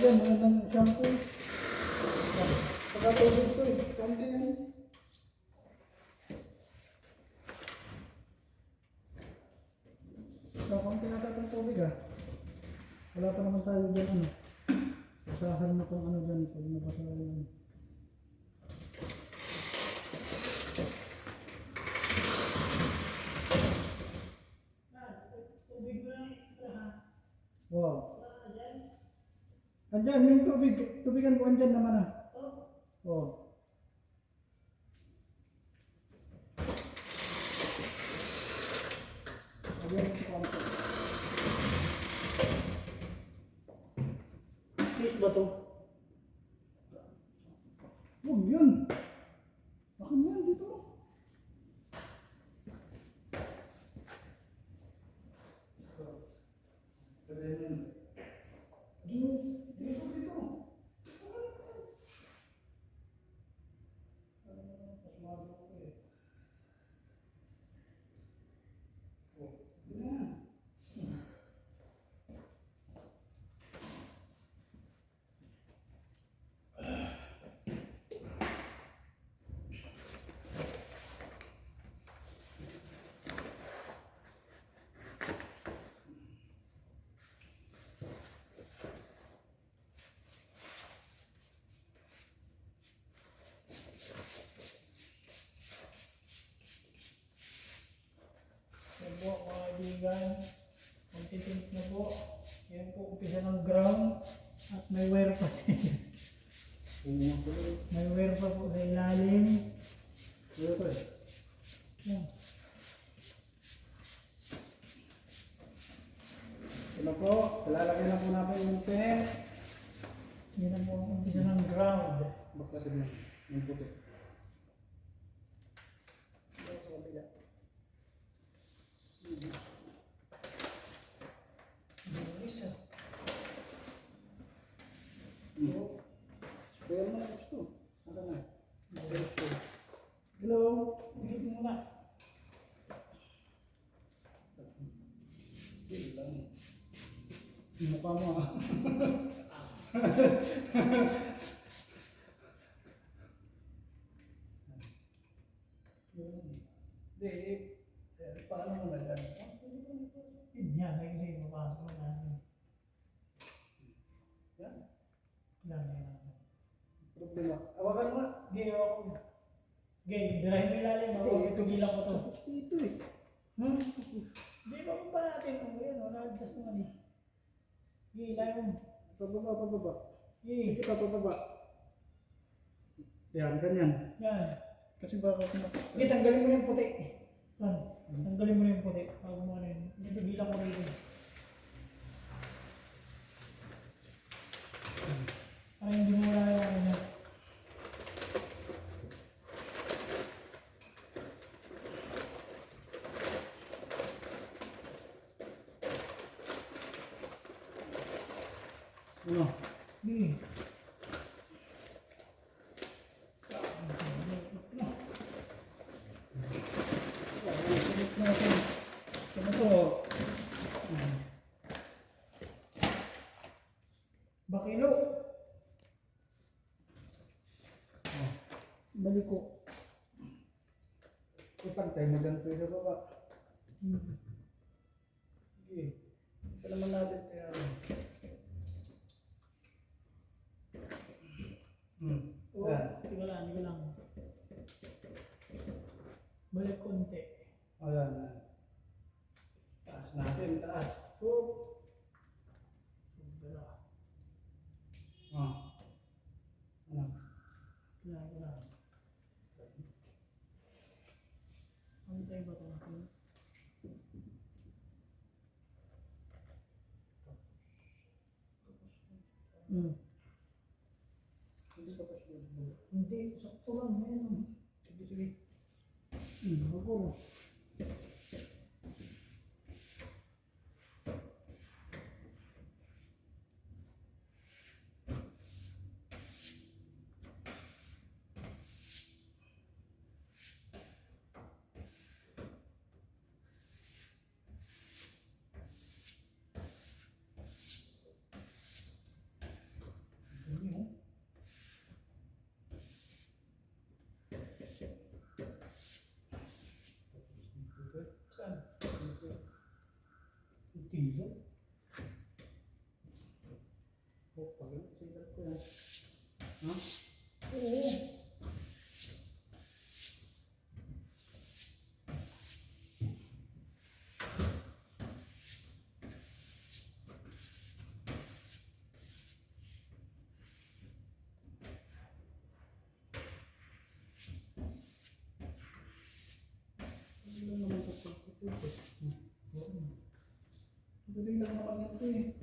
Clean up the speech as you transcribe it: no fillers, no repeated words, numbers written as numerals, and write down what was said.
dyan, magandang shampoo. Pagkatulog to eh. Konti yan. Konti nata itong tubig ah. Wala pa naman tayo dyan ano. Usahan mo itong ano dyan. Pag nabasa yan. Tubig mo lang extra ha? Oo. Andyan yung tubig. Tubigan ko andyan naman ah. Oo. Ayan yung konti. Please ba to? Huwag yun. Bakit yan dito? Dito. Po mga kaibigan, magtitint na po. Yan po umpisa ng ground at may wire pa siya. May wire pa po sa ilalim. Ito eh. Yan. Ito po, lalagyan na po natin yung pen. Yan na po ang umpisa ng ground. Bakit kasi yung puti. Yan sa kabila. Isa. Spray mo na gusto. Ano na? Hello? Bigit mo na. Bigit lang. Mukha mo ah. Hindi. Paano mo na yan? Yan, may kasi mapasok mo natin. Yan? Yan. Problema. Awakan mo nga. Gay, awakan mo. Gay, dirahin mo ilalim. Tugilan ko to. Dito eh. Di ba pa natin? Yan, na-adjust naman eh. Gay, ilalim mo. Pababa. Gay. Pababa. Yan, ganyan. Yan. Kasi baka kumakita. Gay, tanggalin mo yung puti. Tanggalin mo na yung puti. Bago mo na yun. Nagbigilang ko rin. Para hindi mo wala yung ano. Ano? Hindi. Bakilo. Baliko. Ipantay mo dyan po sa baba. Sige. Ito naman natin tayo. Hindi ko lang. Balik konti. O yan. Taas natin, taas. Antay ba ito natin? Hindi, sakto lang. Sige. Ako. kilo. Oh, pag sigat ko yan. Ha? Oo. Ano naman ito? Galing lang naman ito eh.